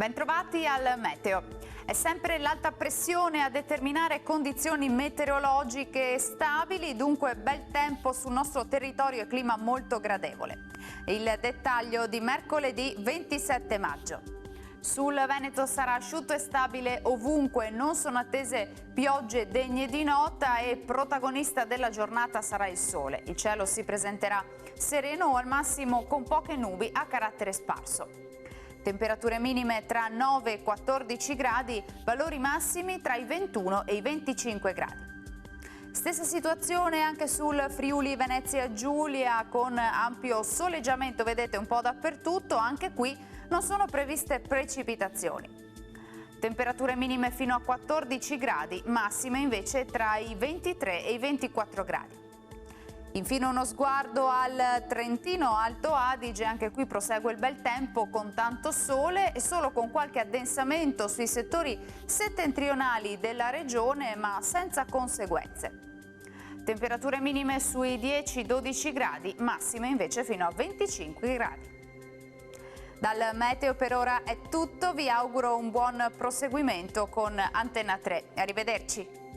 Bentrovati al meteo. È sempre l'alta pressione a determinare condizioni meteorologiche stabili, dunque bel tempo sul nostro territorio e clima molto gradevole. Il dettaglio di mercoledì 27 maggio. Sul Veneto sarà asciutto e stabile ovunque, non sono attese piogge degne di nota e protagonista della giornata sarà il sole. Il cielo si presenterà sereno o al massimo con poche nubi a carattere sparso. Temperature minime tra 9 e 14 gradi, valori massimi tra i 21 e i 25 gradi. Stessa situazione anche sul Friuli Venezia Giulia, con ampio soleggiamento, vedete un po' dappertutto, anche qui non sono previste precipitazioni. Temperature minime fino a 14 gradi, massime invece tra i 23 e i 24 gradi. Infine uno sguardo al Trentino Alto Adige, anche qui prosegue il bel tempo con tanto sole e solo con qualche addensamento sui settori settentrionali della regione, ma senza conseguenze. Temperature minime sui 10-12 gradi, massime invece fino a 25 gradi. Dal meteo per ora è tutto, vi auguro un buon proseguimento con Antenna 3. Arrivederci.